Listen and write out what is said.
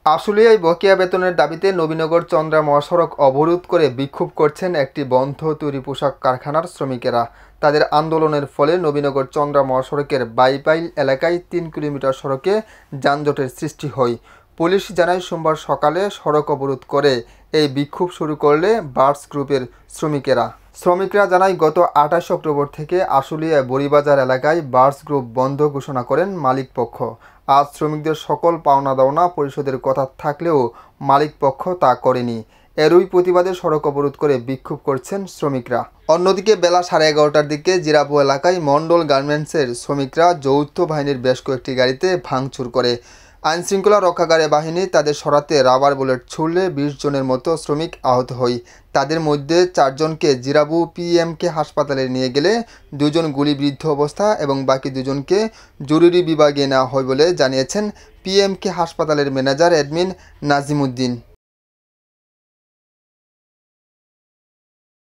আশুলিয়ায় বকেয়া বেতনের দাবিতে নবীনগর চন্দ্রা মহাসড়ক অবরোধ করে বিক্ষোভ করছেন একটি বন্ধ তৈরি পোশাক কারখানার শ্রমিকেরা। তাদের আন্দোলনের ফলে নবীনগর চন্দ্রা মহাসড়কের বাইপাইল এলাকায় ৩ কিলোমিটার সড়কে যানজটের সৃষ্টি হয়। পুলিশ জানায় সোমবার সকালে সড়ক অবরোধ করে এই বিক্ষোভ শুরু করলে বার্স গ্রুপের শ্রমিকরা জানায় গত ২৮ অক্টোবর থেকে আশুলিয়া বড়িবাজার এলাকায় বার্স গ্রুপ বন্ধ ঘোষণা করেন মালিকপক্ষ। আজ শ্রমিকদের সকল পাওনা দাওনা পরিশোধের কথা থাকলেও মালিকপক্ষ তা করেনি। এরই প্রতিবাদে সড়ক অবরোধ করে বিক্ষোভ করছেন শ্রমিকরা। অন্যদিকে বেলা 11:30টার দিকে জিরাবো এলাকায় মণ্ডল গার্মেন্টসের শ্রমিকরা যৌথ বাহিনীর বেশ কয়েকটি গাড়িতে ভাঙচুর করে। আইনশৃঙ্খলা রক্ষাকারী বাহিনী তাদের সরাতে রাবার বুলেট ছুড়লে ২০ জনের মতো শ্রমিক আহত হয়। তাদের মধ্যে ৪ জনকে জিরাবো পিএমকে হাসপাতালে নিয়ে গেলে ২ জন গুলিবিদ্ধ অবস্থা এবং বাকি ২ জনকে জরুরি বিভাগে নেওয়া হয় বলে জানিয়েছেন পিএমকে হাসপাতালের ম্যানেজার অ্যাডমিন নাজিমুদ্দিন।